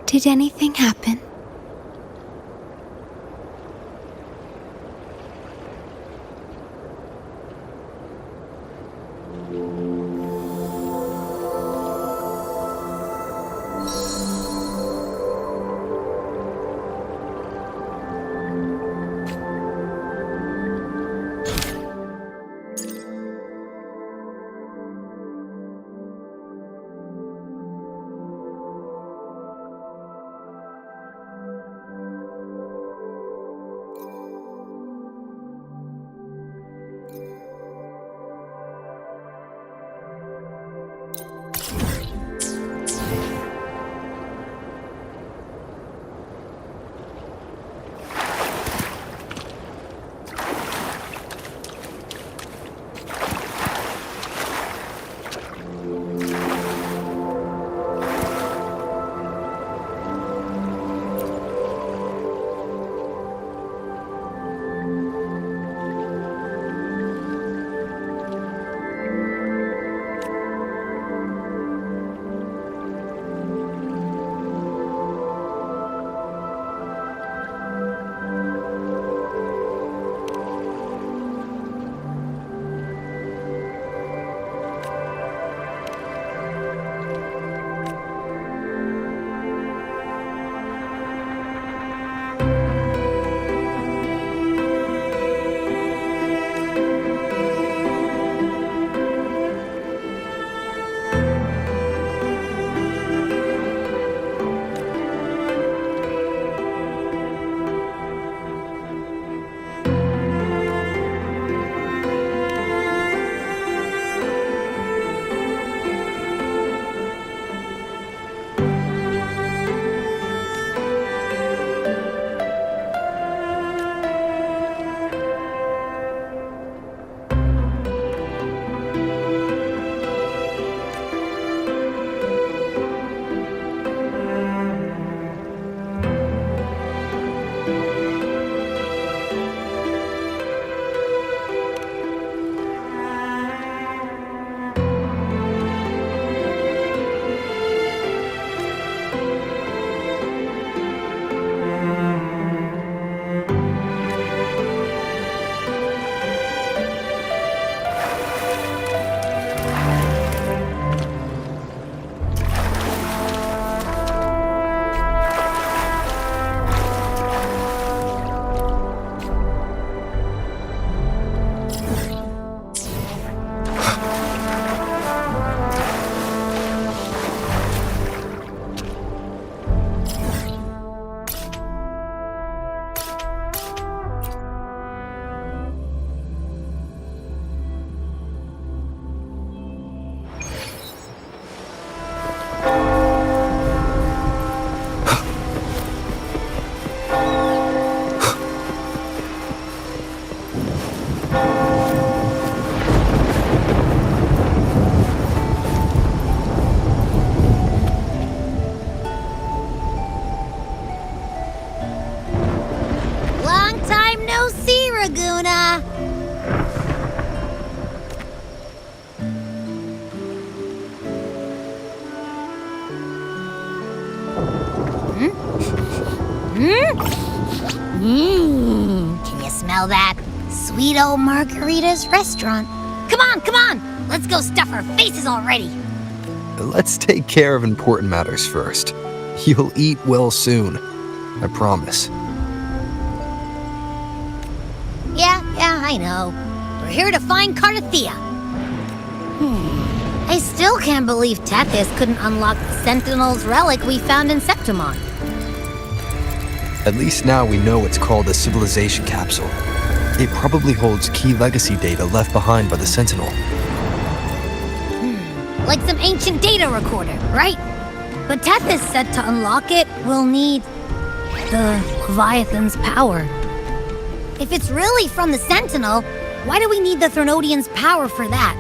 Did anything happen? Can you smell that? Sweet old Margarita's restaurant. Come on! Let's go stuff our faces already. Let's take care of important matters first. You'll eat well soon. I promise. Yeah, I know. We're here to find Cardathia. I still can't believe Tethys couldn't unlock the Sentinel's relic we found in Septimon. At least now we know it's called a civilization capsule. It probably holds key legacy data left behind by the Sentinel. Like some ancient data recorder, right? But Tethys said to unlock it, we'll need the Leviathan's power. If it's really from the Sentinel, why do we need the Threnodian's power for that?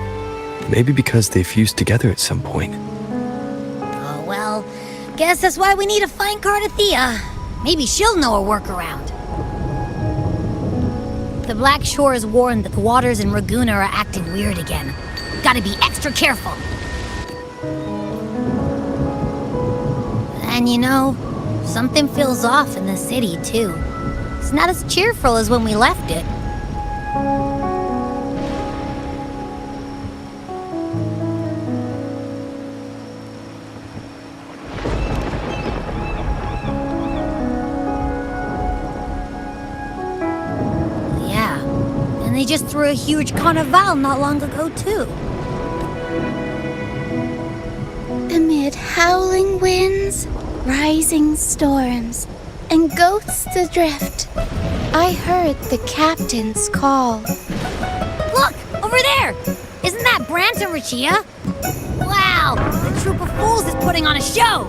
Maybe because they fused together at some point. Oh, well, guess that's why we need to find Cardathia. Maybe she'll know a workaround. The Black Shore is warned that the waters in Raguna are acting weird again. Gotta be extra careful. And you know, Something feels off in the city, too. It's not as cheerful as when we left it. Yeah, and they just threw a huge carnival not long ago, too. Amid howling winds, rising storms, and ghosts adrift, I heard the captain's call. Look! Over there! Isn't that Brant and Rachia? Wow! The troop of fools is putting on a show!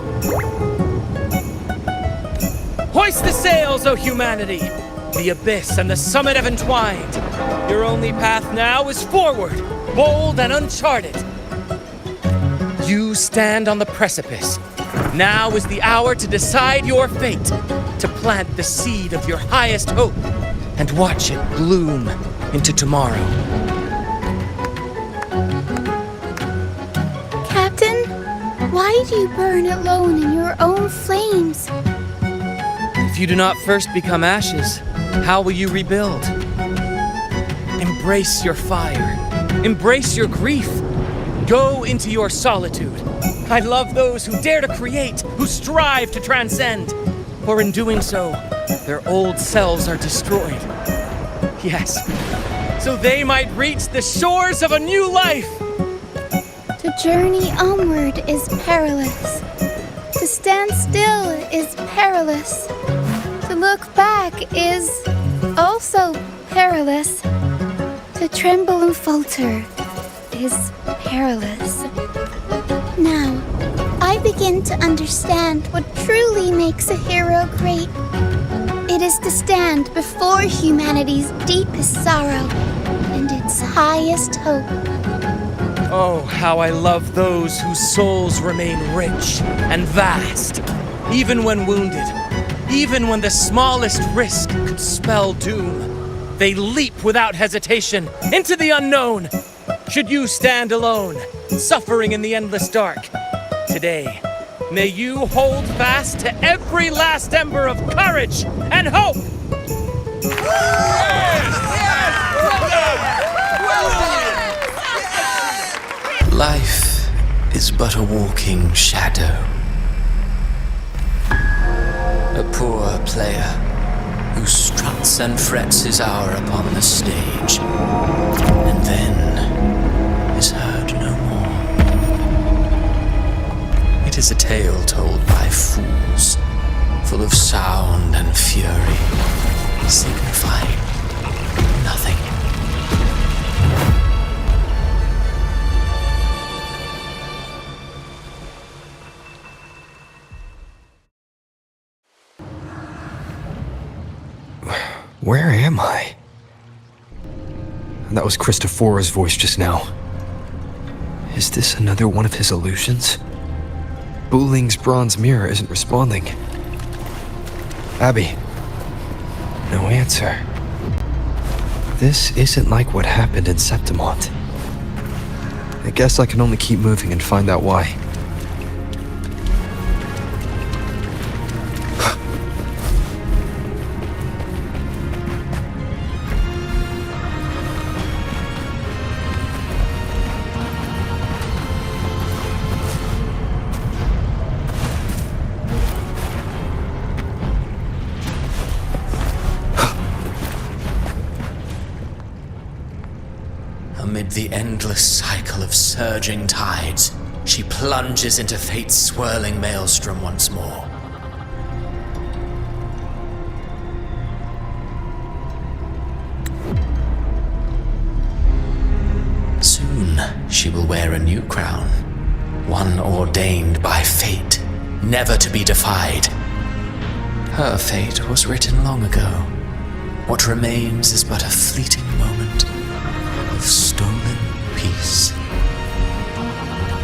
Hoist the sails, O humanity! The abyss and the summit have entwined. Your only path now is forward, bold and uncharted. You stand on the precipice. Now is the hour to decide your fate, to plant the seed of your highest hope, and watch it bloom into tomorrow. Captain, why do you burn alone in your own flames? If you do not first become ashes, how will you rebuild? Embrace your fire. Embrace your grief. Go into your solitude. I love those who dare to create, who strive to transcend. For in doing so, their old selves are destroyed. Yes, so they might reach the shores of a new life. To journey onward is perilous. To stand still is perilous. To look back is also perilous. To tremble and falter is perilous. Now, I begin to understand what truly makes a hero great. It is to stand before humanity's deepest sorrow and its highest hope. Oh, how I love those whose souls remain rich and vast, even when wounded, even when the smallest risk could spell doom. They leap without hesitation into the unknown. Should you stand alone, suffering in the endless dark, today, may you hold fast to every last ember of courage and hope! Life is but a walking shadow. A poor player who struts and frets his hour upon the stage, and then is heard no more. It is a tale told by fools, full of sound and fury, signifying nothing. Where am I? That was Christophora's voice just now. Is this another one of his illusions? Buling's bronze mirror isn't responding. Abby. No answer. This isn't like what happened in Septimont. I guess I can only keep moving and find out why. Amid the endless cycle of surging tides, she plunges into fate's swirling maelstrom once more. Soon she will wear a new crown, one ordained by fate, never to be defied. Her fate was written long ago. What remains is but a fleeting moment of stolen peace.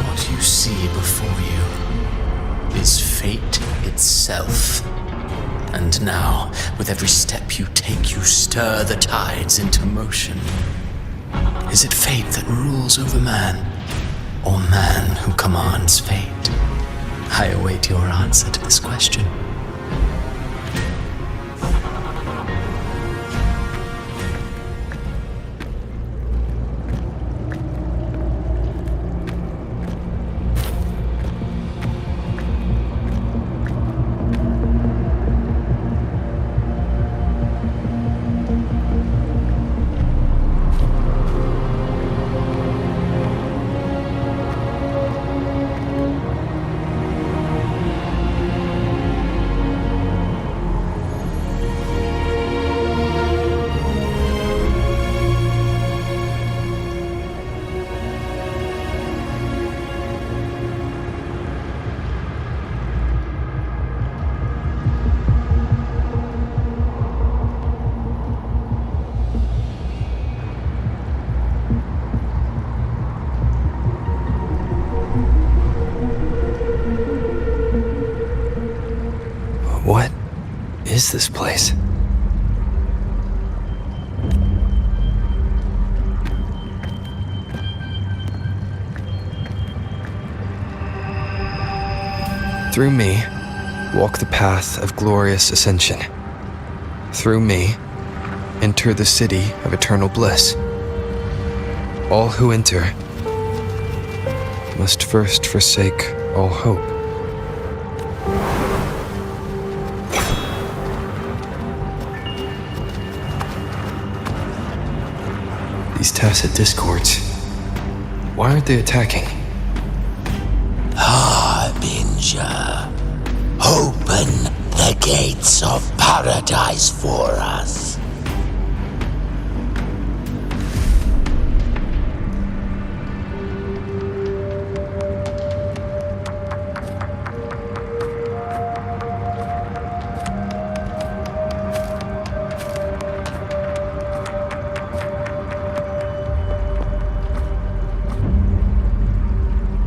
What you see before you is fate itself. And now, with every step you take, you stir the tides into motion. Is it fate that rules over man, or man who commands fate? I await your answer to this question. is this place? Through me, walk the path of glorious ascension. Through me, enter the city of eternal bliss. All who enter must first forsake all hope. These tacit discords, why aren't they attacking? Harbinger, open the gates of paradise for us.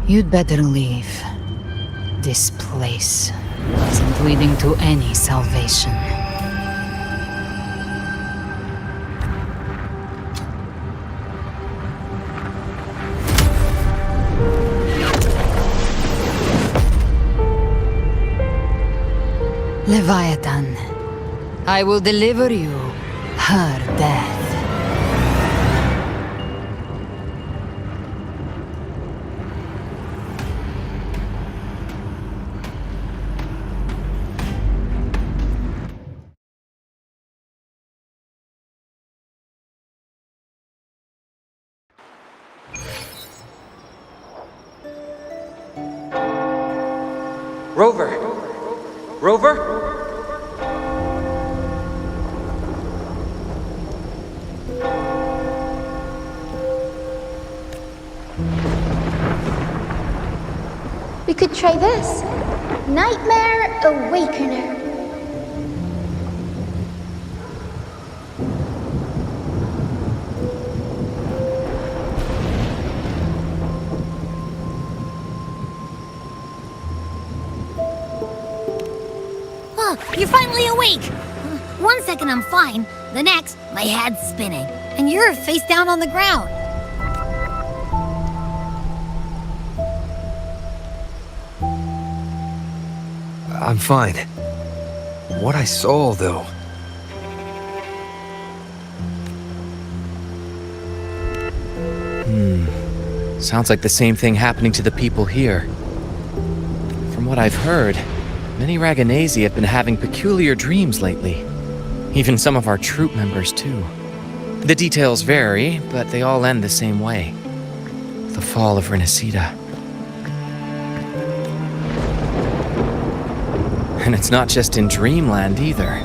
You'd better leave. This place isn't leading to any salvation. Leviathan, I will deliver you her death. Rover! Rover? We could try this. Nightmare Awakener. Oh, you're finally awake! 1 second I'm fine, the next, my head's spinning, and you're face down on the ground. I'm fine. What I saw, though. Sounds like the same thing happening to the people here. From what I've heard, many Raganesi have been having peculiar dreams lately. Even some of our troop members, too. The details vary, but they all end the same way. The fall of Renacida. And it's not just in Dreamland, either.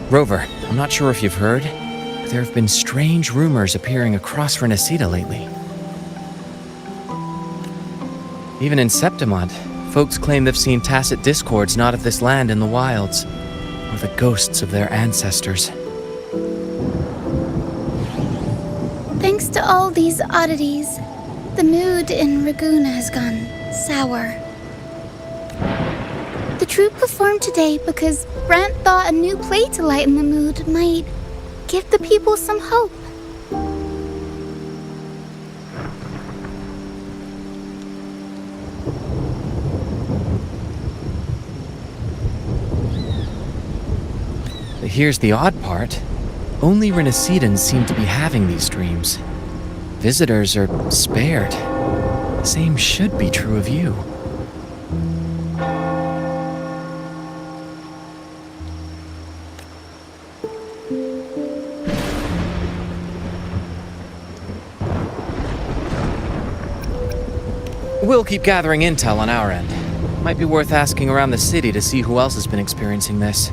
Rover, I'm not sure if you've heard, but there have been strange rumors appearing across Renacida lately. Even in Septimont, folks claim they've seen tacit discords not of this land in the wilds, or the ghosts of their ancestors. Thanks to all these oddities, the mood in Raguna has gone sour. The troupe performed today because Brant thought a new play to lighten the mood might give the people some hope. But here's the odd part. Only Renacidans seem to be having these dreams. Visitors are spared. The same should be true of you. We'll keep gathering intel on our end. Might be worth asking around the city to see who else has been experiencing this.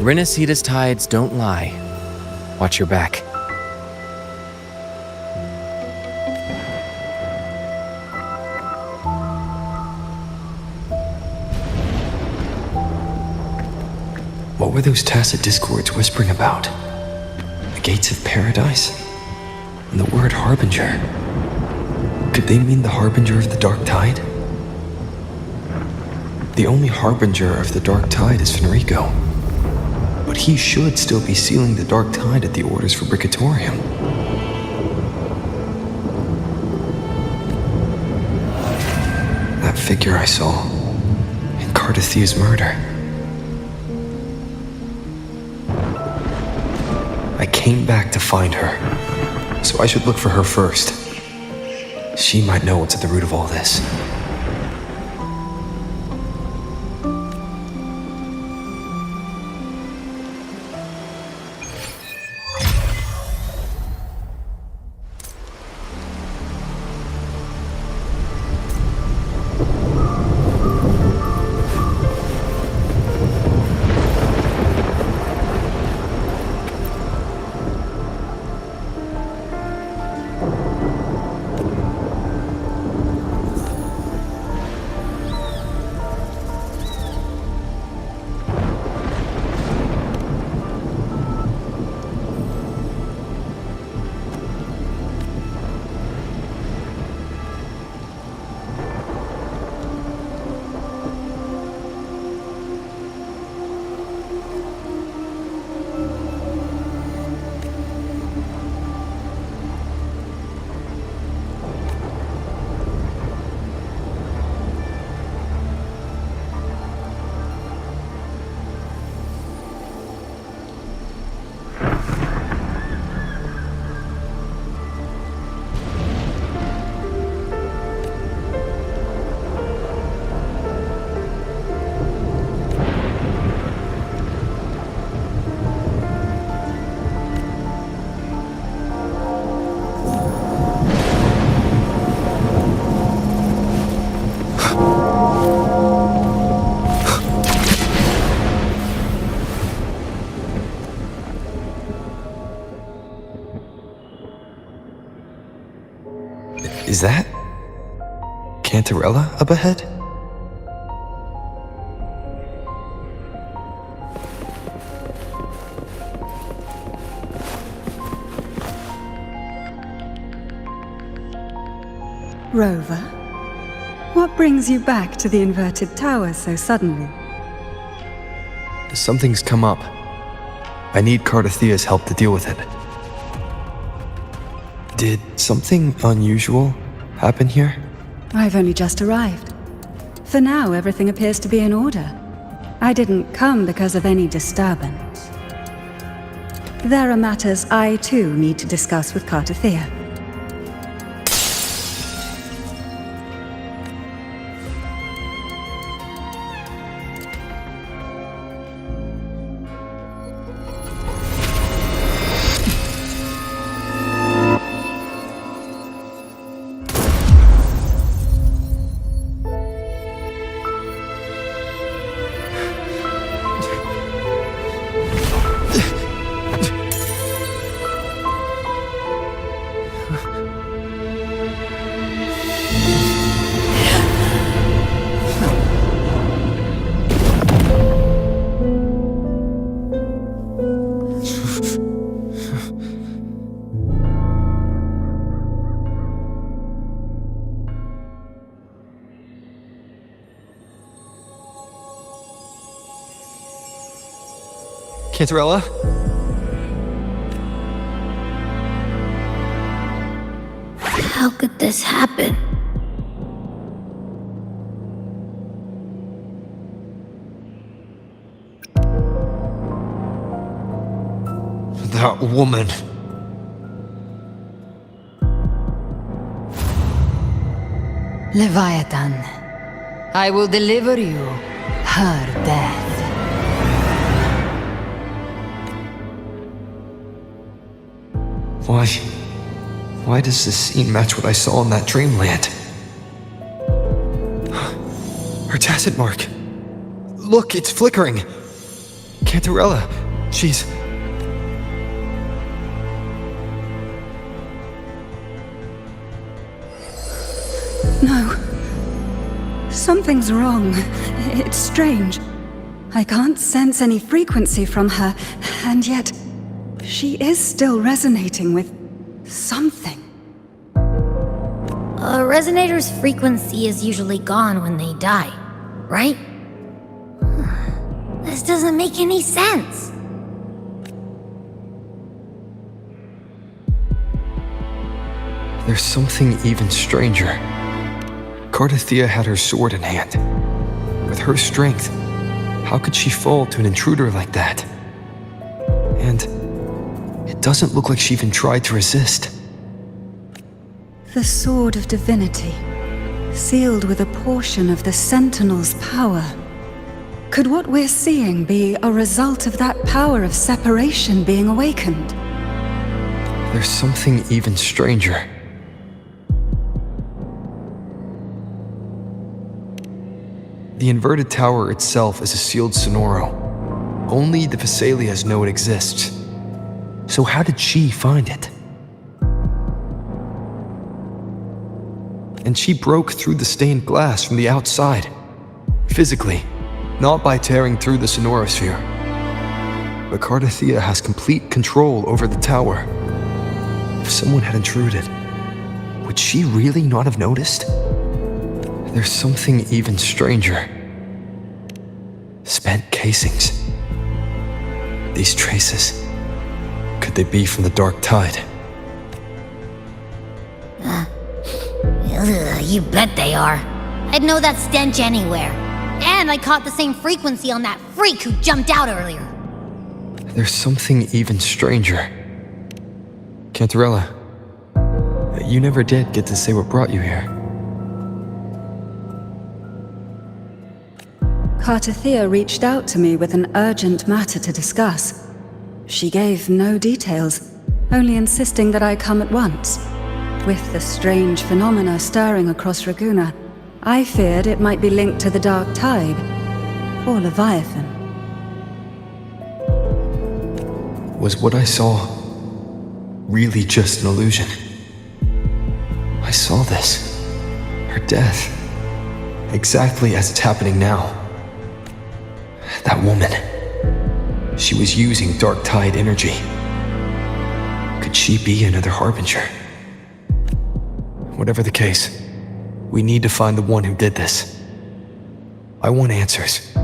Renacida's tides don't lie. Watch your back. What were those tacit discords whispering about? The gates of paradise? And the word harbinger? Could they mean the harbinger of the dark tide? The only harbinger of the dark tide is Fenrico. But he should still be sealing the dark tide at the orders for Bricatorium. That figure I saw in Cardathia's murder. I came back to find her, so I should look for her first. She might know what's at the root of all this. Is that Cantarella up ahead? Rover, what brings you back to the inverted tower so suddenly? Something's come up. I need Cardathia's help to deal with it. Did something unusual happen here? I've only just arrived. For now, everything appears to be in order. I didn't come because of any disturbance. There are matters I, too, need to discuss with Cardathia. Cantarella? How could this happen? That woman. Leviathan, I will deliver you her death. Why does this scene match what I saw in that dreamland? Her tacit mark. Look, it's flickering. Cantarella, she's... No. Something's wrong. It's strange. I can't sense any frequency from her, and yet she is still resonating with something. A resonator's frequency is usually gone when they die, right? This doesn't make any sense. There's something even stranger. Cardathea had her sword in hand. With her strength, how could she fall to an intruder like that? And it doesn't look like she even tried to resist. The Sword of Divinity, sealed with a portion of the Sentinel's power. Could what we're seeing be a result of that power of separation being awakened? There's something even stranger. The inverted tower itself is a sealed sonoro. Only the Vesalias know it exists. So how did she find it? And she broke through the stained glass from the outside. Physically, not by tearing through the sonorosphere. But Cardathea has complete control over the tower. If someone had intruded, would she really not have noticed? There's something even stranger. Spent casings. These traces, could they be from the dark tide? You bet they are. I'd know that stench anywhere. And I caught the same frequency on that freak who jumped out earlier. There's something even stranger. Cantarella, you never did get to say what brought you here. Cardathea reached out to me with an urgent matter to discuss. She gave no details, only insisting that I come at once. With the strange phenomena stirring across Raguna, I feared it might be linked to the dark tide, or Leviathan. Was what I saw really just an illusion? I saw this, her death, exactly as it's happening now. That woman, she was using dark tide energy. Could she be another harbinger? Whatever the case, we need to find the one who did this. I want answers.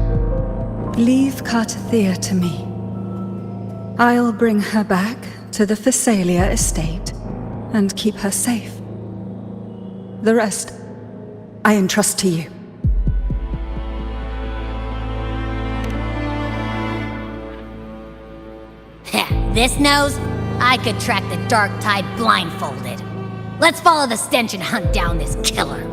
Leave Cardathea to me. I'll bring her back to the Phasalia estate and keep her safe. The rest, I entrust to you. This nose, I could track the dark tide blindfolded. Let's follow the stench and hunt down this killer.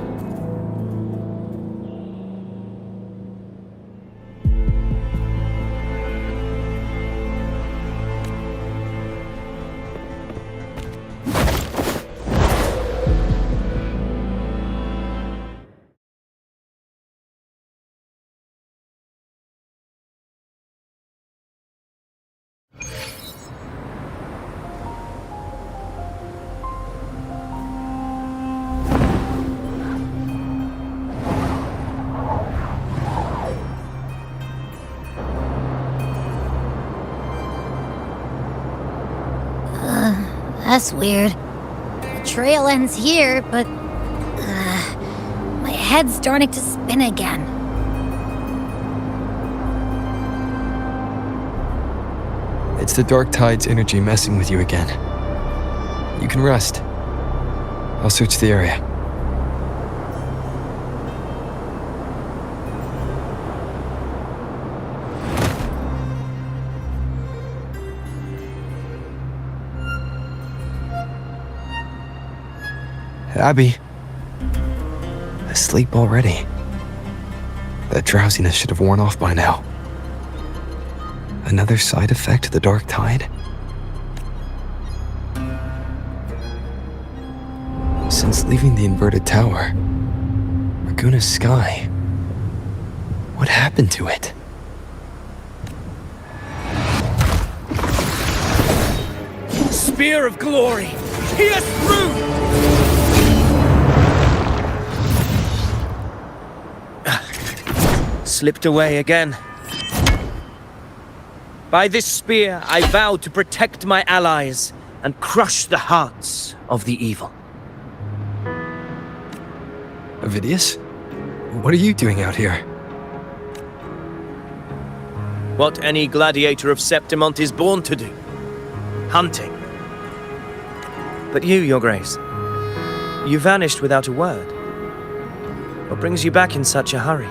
That's weird. The trail ends here, but my head's starting to spin again. It's the dark tide's energy messing with you again. You can rest. I'll search the area. Abby. Asleep already. That drowsiness should have worn off by now. Another side effect of the dark tide? Since leaving the inverted tower, Raguna's sky, what happened to it? Spear of glory! Pierce through! Slipped away again. By this spear, I vow to protect my allies and crush the hearts of the evil. Avidius? What are you doing out here? What any gladiator of Septimont is born to do. Hunting. But you, Your Grace, you vanished without a word. What brings you back in such a hurry?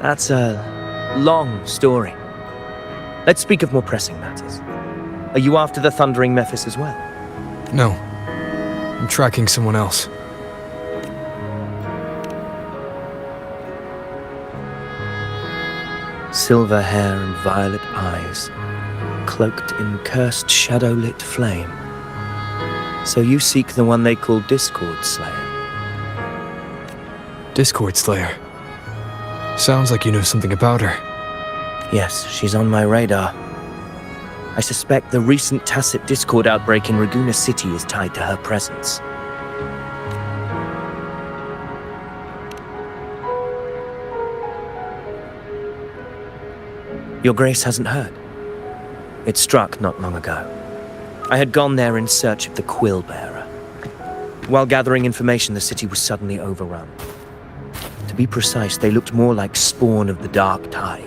That's a long story. Let's speak of more pressing matters. Are you after the Thundering Mephis as well? No. I'm tracking someone else. Silver hair and violet eyes, cloaked in cursed shadow-lit flame. So you seek the one they call Discord Slayer. Discord Slayer. Sounds like you know something about her. Yes, she's on my radar. I suspect the recent tacit Discord outbreak in Raguna City is tied to her presence. Your Grace hasn't heard. It struck not long ago. I had gone there in search of the Quill Bearer. While gathering information, the city was suddenly overrun. To be precise, they looked more like spawn of the Dark Tide.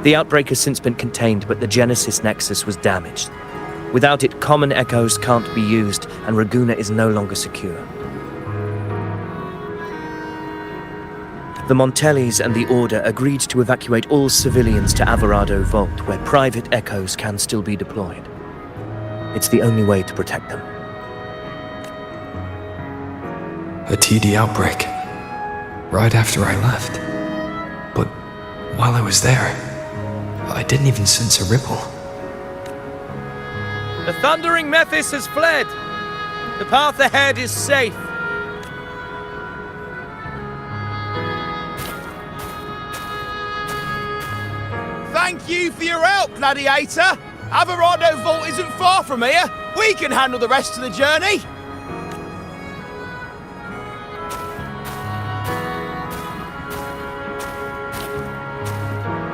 The outbreak has since been contained, but the Genesis Nexus was damaged. Without it, common echoes can't be used, and Raguna is no longer secure. The Montellis and the Order agreed to evacuate all civilians to Averado Vault, where private echoes can still be deployed. It's the only way to protect them. A TD outbreak. Right after I left. But while I was there, I didn't even sense a ripple. The Thundering Mephis has fled. The path ahead is safe. Thank you for your help, Gladiator. Averado Vault isn't far from here. We can handle the rest of the journey.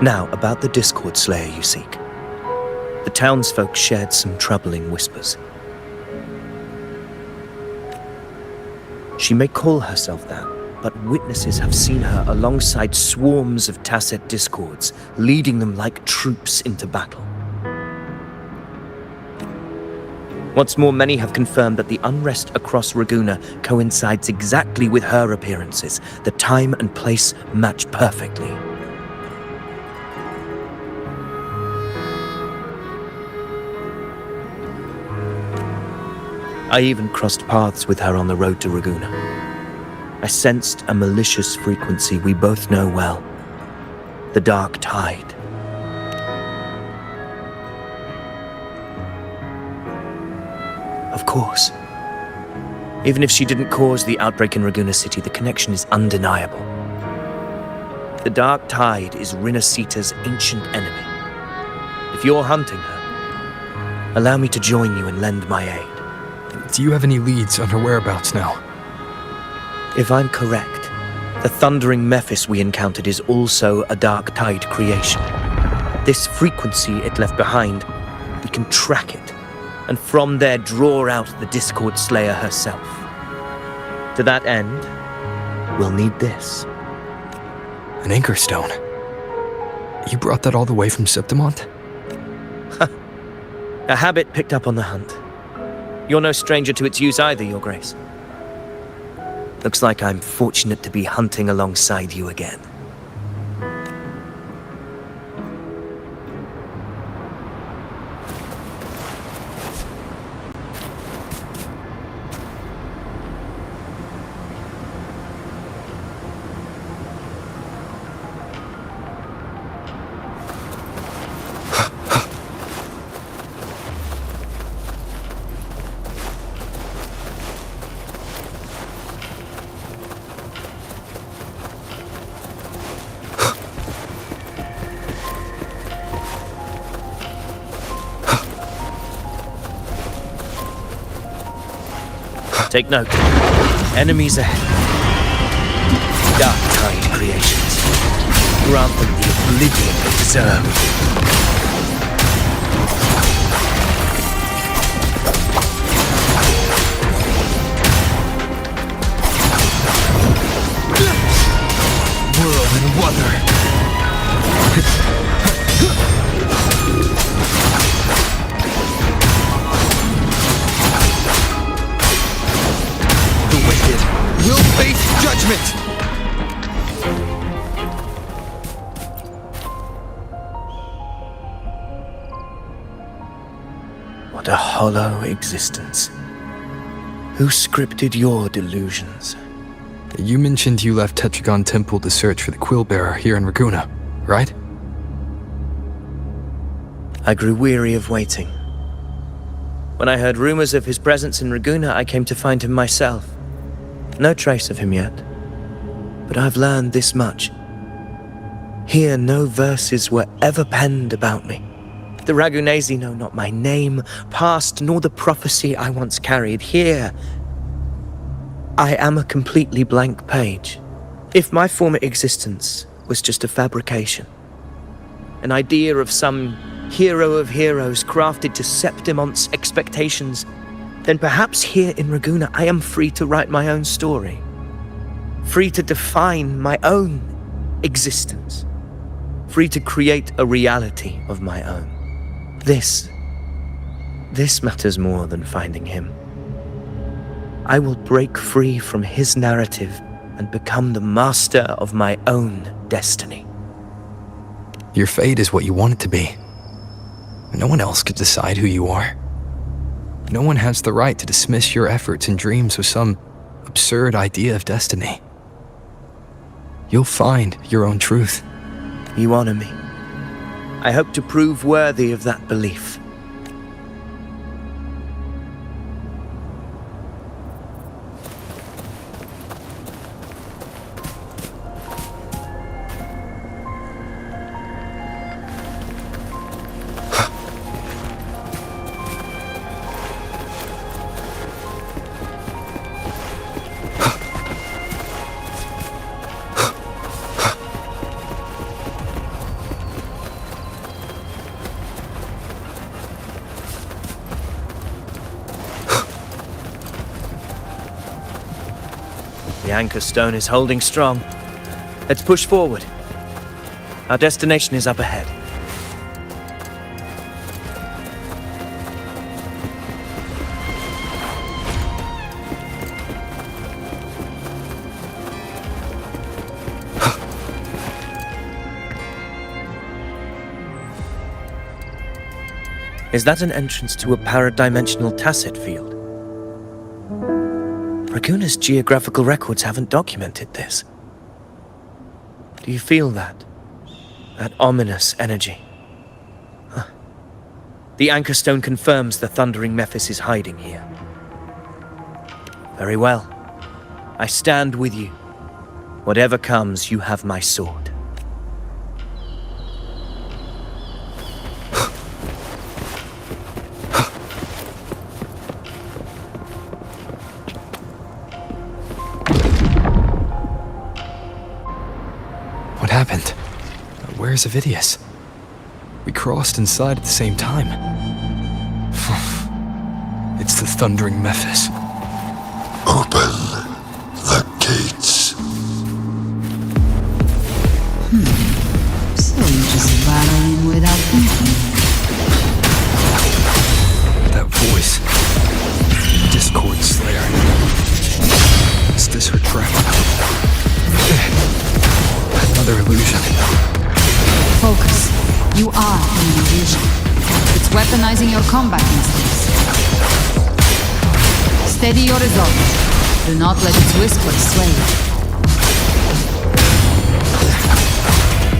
Now, about the Discord Slayer you seek. The townsfolk shared some troubling whispers. She may call herself that, but witnesses have seen her alongside swarms of tacit discords, leading them like troops into battle. What's more, many have confirmed that the unrest across Raguna coincides exactly with her appearances. The time and place match perfectly. I even crossed paths with her on the road to Raguna. I sensed a malicious frequency we both know well. The Dark Tide. Of course. Even if she didn't cause the outbreak in Raguna City, the connection is undeniable. The Dark Tide is Rinasita's ancient enemy. If you're hunting her, allow me to join you and lend my aid. Do you have any leads on her whereabouts now? If I'm correct, the Thundering Mephis we encountered is also a Dark Tide creation. This frequency it left behind, we can track it, and from there draw out the Discord Slayer herself. To that end, we'll need this. An anchor stone. You brought that all the way from Septimont? A habit picked up on the hunt. You're no stranger to its use either, Your Grace. Looks like I'm fortunate to be hunting alongside you again. Take note. Enemies ahead. Dark Tide creations. Grant them the oblivion they deserve. Whirl and Wuthering. The wicked will face judgment! What a hollow existence. Who scripted your delusions? You mentioned you left Tetragon Temple to search for the Quillbearer here in Raguna, right? I grew weary of waiting. When I heard rumors of his presence in Raguna, I came to find him myself. No trace of him yet. But I've learned this much. Here, no verses were ever penned about me. The Ragunesi know not my name, past, nor the prophecy I once carried. Here, I am a completely blank page. If my former existence was just a fabrication, an idea of some hero of heroes crafted to Septimont's expectations, then perhaps here in Raguna I am free to write my own story. Free to define my own existence. Free to create a reality of my own. This matters more than finding him. I will break free from his narrative and become the master of my own destiny. Your fate is what you want it to be. No one else could decide who you are. No one has the right to dismiss your efforts and dreams with some absurd idea of destiny. You'll find your own truth. You honor me. I hope to prove worthy of that belief. The anchor stone is holding strong. Let's push forward. Our destination is up ahead. Is that an entrance to a paradimensional tacit field? Raguna's geographical records haven't documented this. Do you feel that? That ominous energy? Huh. The anchor stone confirms the thundering Mephis is hiding here. Very well. I stand with you. Whatever comes, you have my sword. What happened? Where's Avidius? We crossed inside at the same time. It's the thundering Mephis. Open the gates. So you just battle in without thinking. That voice. Discord Slayer. Is this her trap? Another illusion. Focus. You are an illusion. It's weaponizing your combat instincts. Steady your resolve. Do not let its whispers sway you.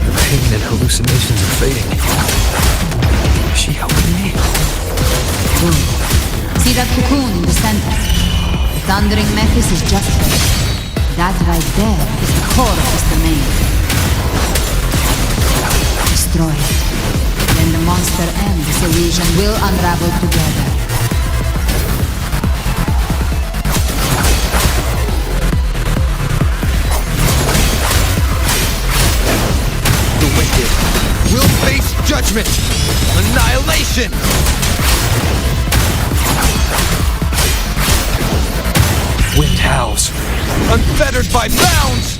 The pain and hallucinations are fading. Is she helping me? Good. See that cocoon in the center? The thundering Mephis is just there. That right there is the core of this domain. Destroy it. Then the monster and this illusion will unravel together. The wicked will face judgment! judgment! Annihilation! Wind howls, unfettered by bounds!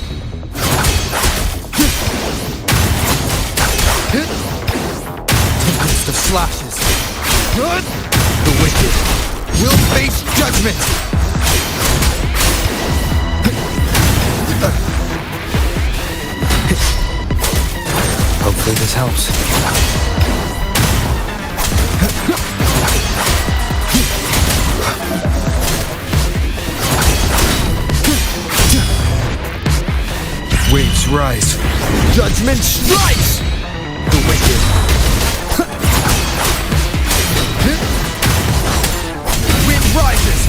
Tempest of slashes. The wicked will face judgment! Hopefully this helps. Waves rise. Judgment strikes! The wicked. Wind rises!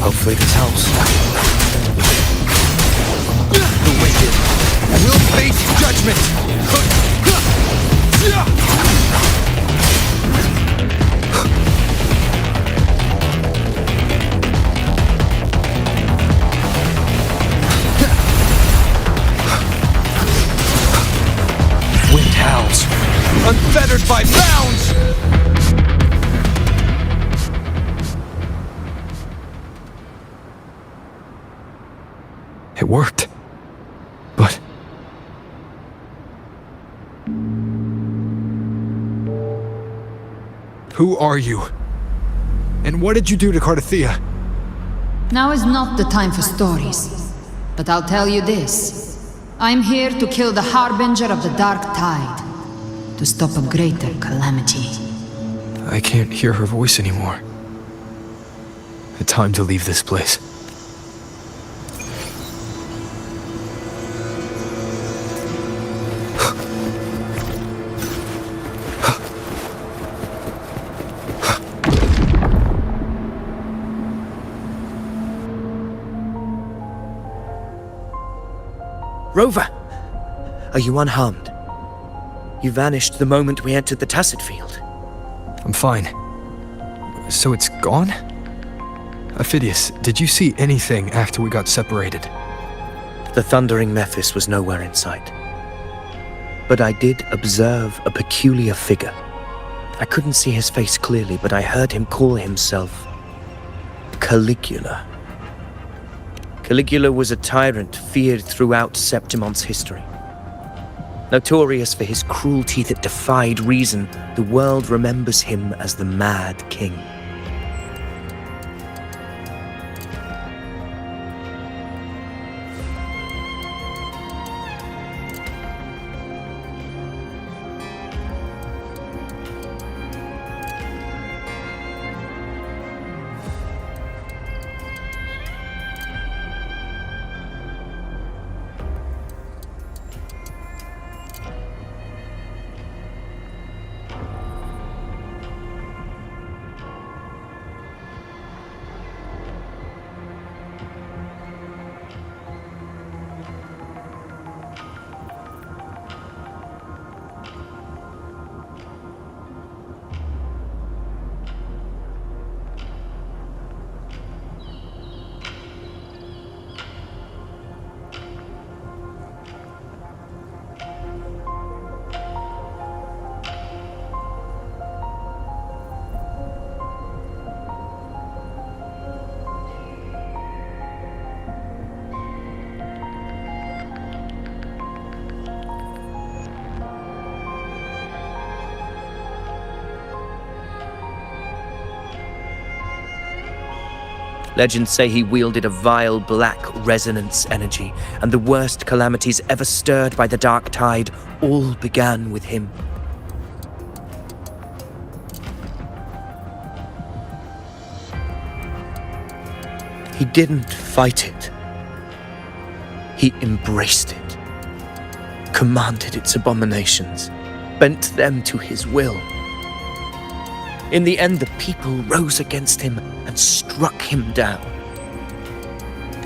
Hopefully this helps. The wicked will face judgment! Wind howls, unfettered by bounds! It worked. But... who are you? And what did you do to Cardathia? Now is not the time for stories. But I'll tell you this. I'm here to kill the Harbinger of the Dark Tide. To stop a greater calamity. I can't hear her voice anymore. It's time to leave this place. Rover! Are you unharmed? You vanished the moment we entered the Tacit Field. I'm fine. So it's gone? Ophidius, did you see anything after we got separated? The thundering Mephis was nowhere in sight. But I did observe a peculiar figure. I couldn't see his face clearly, but I heard him call himself Caligula. Caligula was a tyrant feared throughout Septimon's history. Notorious for his cruelty that defied reason, the world remembers him as the Mad King. Legends say he wielded a vile black resonance energy, and the worst calamities ever stirred by the Dark Tide all began with him. He didn't fight it. He embraced it, commanded its abominations, bent them to his will. In the end, the people rose against him and struck him down.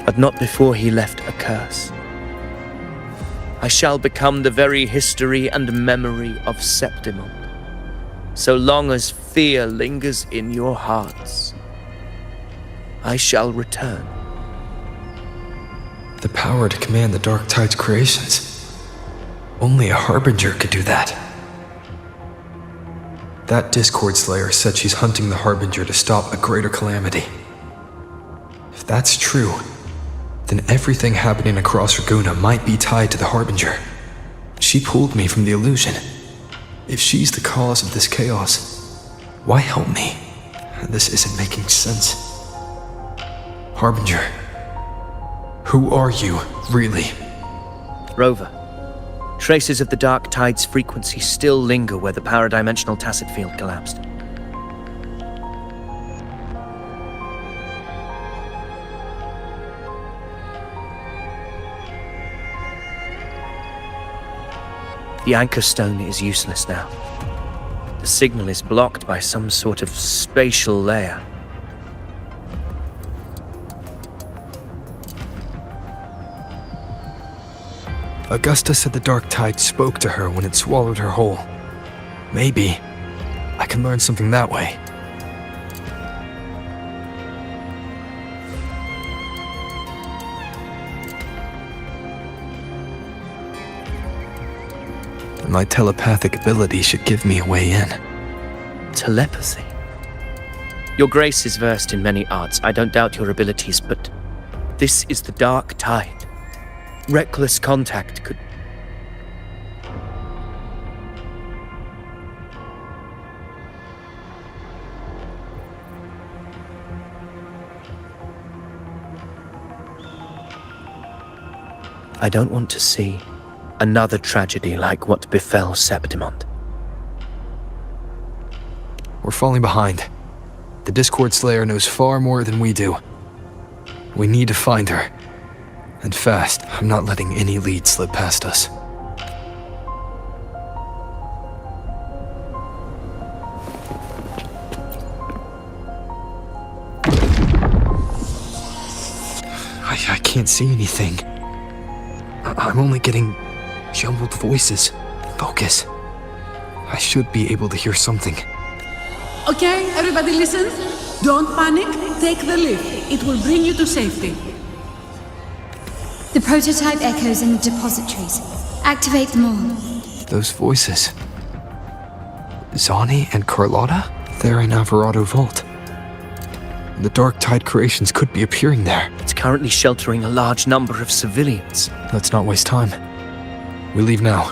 But not before he left a curse. I shall become the very history and memory of Septimon. So long as fear lingers in your hearts, I shall return. The power to command the Dark Tide's creations. Only a Harbinger could do that. That Discord Slayer said she's hunting the Harbinger to stop a greater calamity. If that's true, then everything happening across Raguna might be tied to the Harbinger. She pulled me from the illusion. If she's the cause of this chaos, why help me? This isn't making sense. Harbinger, who are you, really? Rover, traces of the Dark Tide's frequency still linger where the paradimensional tacit field collapsed. The anchor stone is useless now. The signal is blocked by some sort of spatial layer. Augusta said the Dark Tide spoke to her when it swallowed her whole. Maybe I can learn something that way. My telepathic ability should give me a way in. Telepathy? Your Grace is versed in many arts. I don't doubt your abilities, but this is the Dark Tide. Reckless contact could... I don't want to see another tragedy like what befell Septimond. We're falling behind. The Discord Slayer knows far more than we do. We need to find her. And fast. I'm not letting any lead slip past us. I can't see anything. I'm only getting jumbled voices. Focus. I should be able to hear something. Okay, everybody listen. Don't panic. Take the lift. It will bring you to safety. The prototype echoes in the depositories. Activate them all. Those voices. Zani and Carlotta? They're in Alvarado Vault. The Dark Tide creations could be appearing there. It's currently sheltering a large number of civilians. Let's not waste time. We leave now.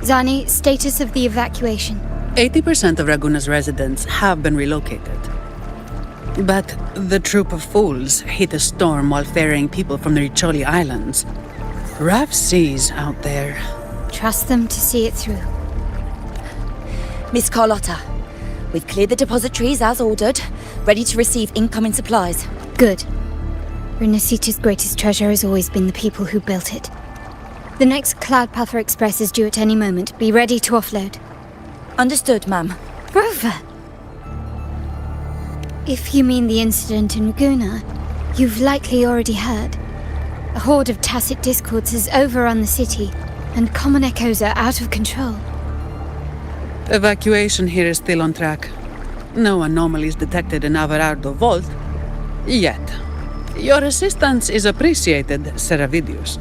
Zani, status of the evacuation. 80% of Raguna's residents have been relocated. But the troop of fools hit a storm while ferrying people from the Riccioli Islands. Rough seas out there. Trust them to see it through. Miss Carlotta, we've cleared the depositories as ordered, ready to receive incoming supplies. Good. Renacita's greatest treasure has always been the people who built it. The next Cloudpuffer Express is due at any moment. Be ready to offload. Understood, ma'am. Rover! If you mean the incident in Raguna, you've likely already heard. A horde of tacit discords has overrun the city, and common echoes are out of control. Evacuation here is still on track. No anomalies detected in Alvarado Vault. Yet. Your assistance is appreciated, Seravidius.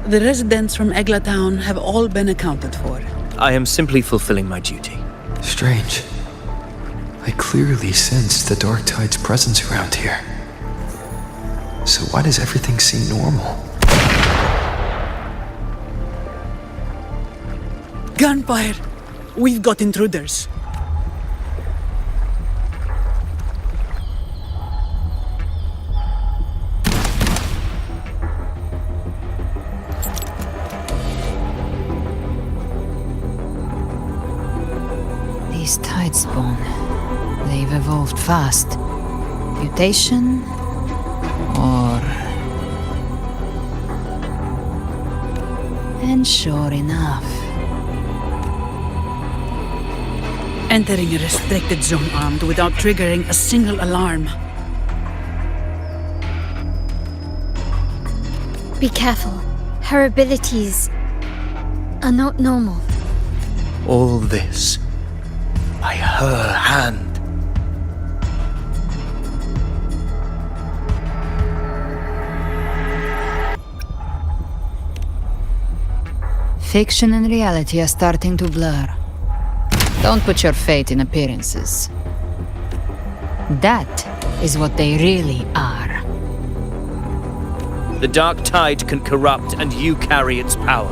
The residents from Eglatown have all been accounted for. I am simply fulfilling my duty. Strange. I clearly sense the Dark Tide's presence around here. So why does everything seem normal? Gunfire! We've got intruders. These Tidespawn, they've evolved fast. Mutation? Or... And sure enough, Entering a restricted zone armed without triggering a single alarm. Be careful. Her abilities are not normal. All this by her hand. Fiction and reality are starting to blur. Don't put your faith in appearances. That is what they really are. The dark tide can corrupt, and you carry its power.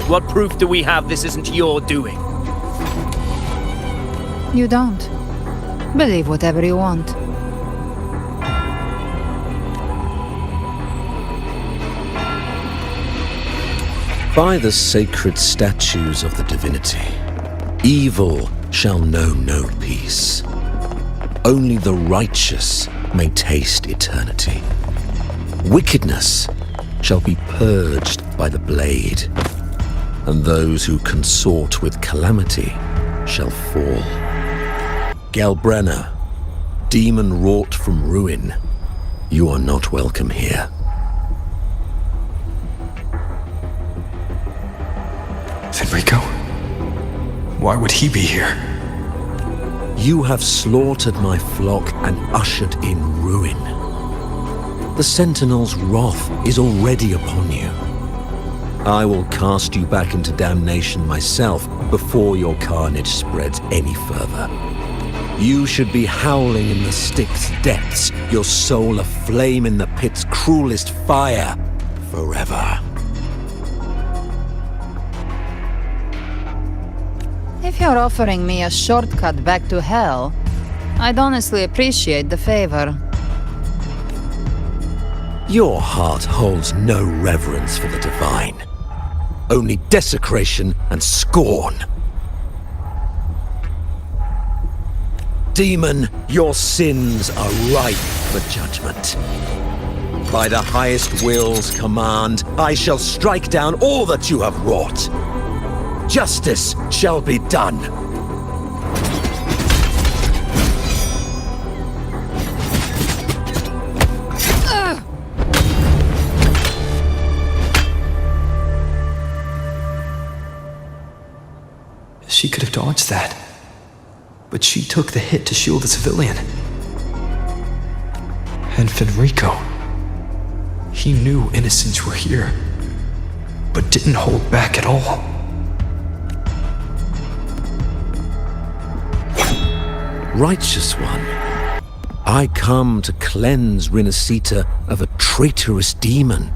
What proof do we have this isn't your doing? You don't. Believe whatever you want. By the sacred statues of the divinity, evil shall know no peace. Only the righteous may taste eternity. Wickedness shall be purged by the blade, and those who consort with calamity shall fall. Galbrenna, demon wrought from ruin, you are not welcome here. Fenrico? Why would he be here? You have slaughtered my flock and ushered in ruin. The Sentinel's wrath is already upon you. I will cast you back into damnation myself before your carnage spreads any further. You should be howling in the Styx depths, your soul aflame in the pit's cruelest fire forever. If you're offering me a shortcut back to hell, I'd honestly appreciate the favor. Your heart holds no reverence for the divine. Only desecration and scorn. Demon, your sins are ripe for judgment. By the highest will's command, I shall strike down all that you have wrought. Justice shall be done. She could have dodged that. But she took the hit to shield the civilian. And Fenrico. He knew innocents were here, but didn't hold back at all. Righteous one, I come to cleanse Rinascita of a traitorous demon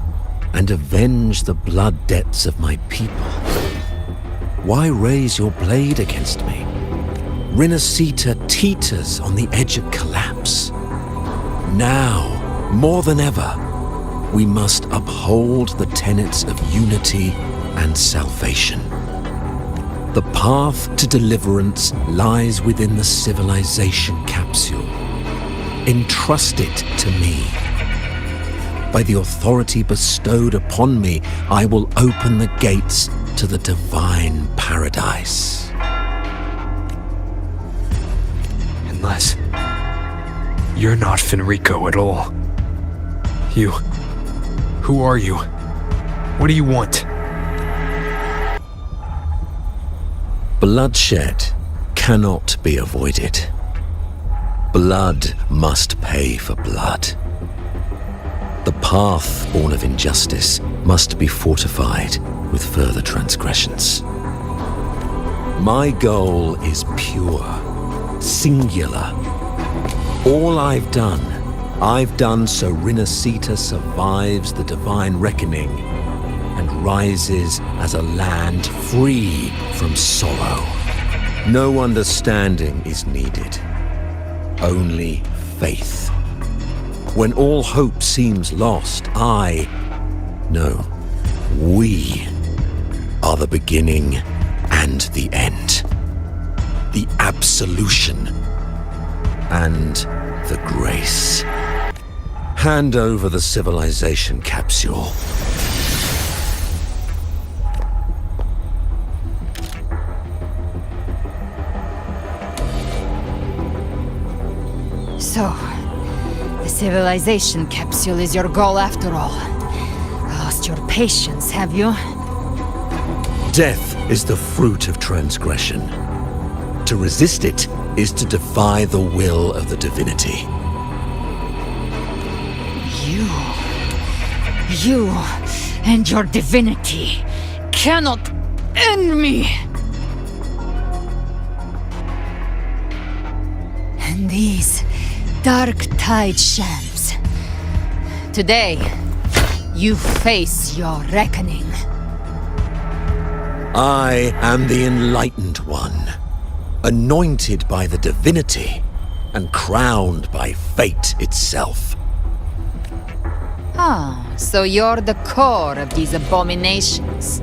and avenge the blood debts of my people. Why raise your blade against me? Rinascita teeters on the edge of collapse. Now, more than ever, we must uphold the tenets of unity and salvation. The path to deliverance lies within the civilization capsule. Entrust it to me. By the authority bestowed upon me, I will open the gates to the divine paradise. Unless you're not Fenrico at all. You. Who are you? What do you want? Bloodshed cannot be avoided. Blood must pay for blood. The path born of injustice must be fortified with further transgressions. My goal is pure, singular. All I've done so Rinascita survives the divine reckoning and rises as a land free from sorrow. No understanding is needed, only faith. When all hope seems lost, we are the beginning and the end. The absolution and the grace. Hand over the civilization capsule. So, the civilization capsule is your goal after all. Lost your patience, have you? Death is the fruit of transgression. To resist it is to defy the will of the divinity. You and your divinity cannot end me! And these dark tide shams. Today, you face your reckoning. I am the Enlightened One, anointed by the divinity and crowned by fate itself. Ah, so you're the core of these abominations.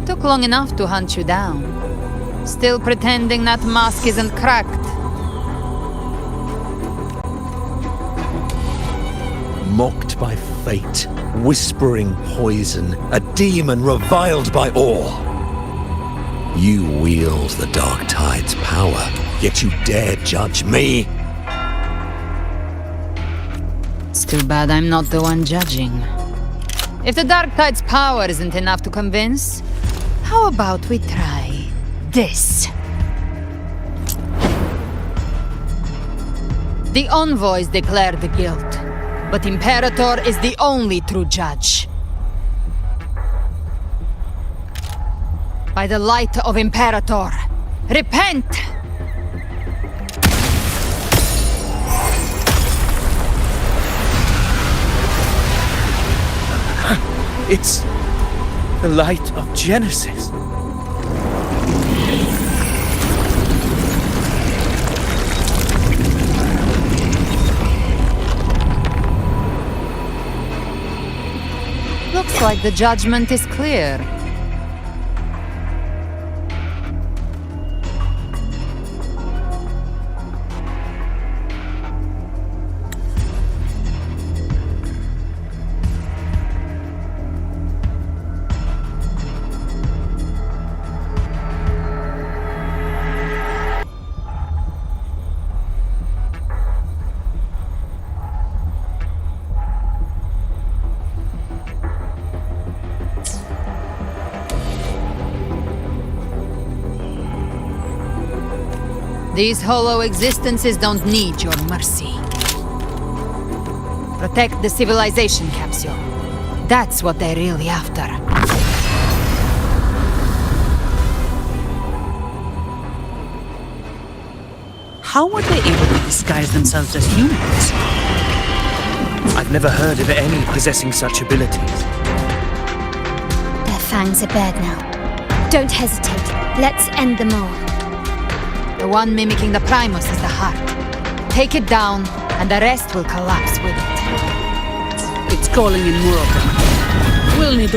Took long enough to hunt you down. Still pretending that mask isn't cracked. Mocked by fate, whispering poison, a demon reviled by all. You wield the Dark Tide's power, yet you dare judge me. It's too bad I'm not the one judging. If the Dark Tide's power isn't enough to convince, how about we try this? The envoys declare the guilt, but Imperator is the only true judge. By the light of Imperator, repent! It's the light of Genesis. Looks like the judgment is clear. These hollow existences don't need your mercy. Protect the civilization capsule. That's what they're really after. How were they able to disguise themselves as humans? I've never heard of any possessing such abilities. Their fangs are bared now. Don't hesitate. Let's end them all. The one mimicking the Primus is the heart. Take it down, and the rest will collapse with it. It's calling in more of them. We'll need to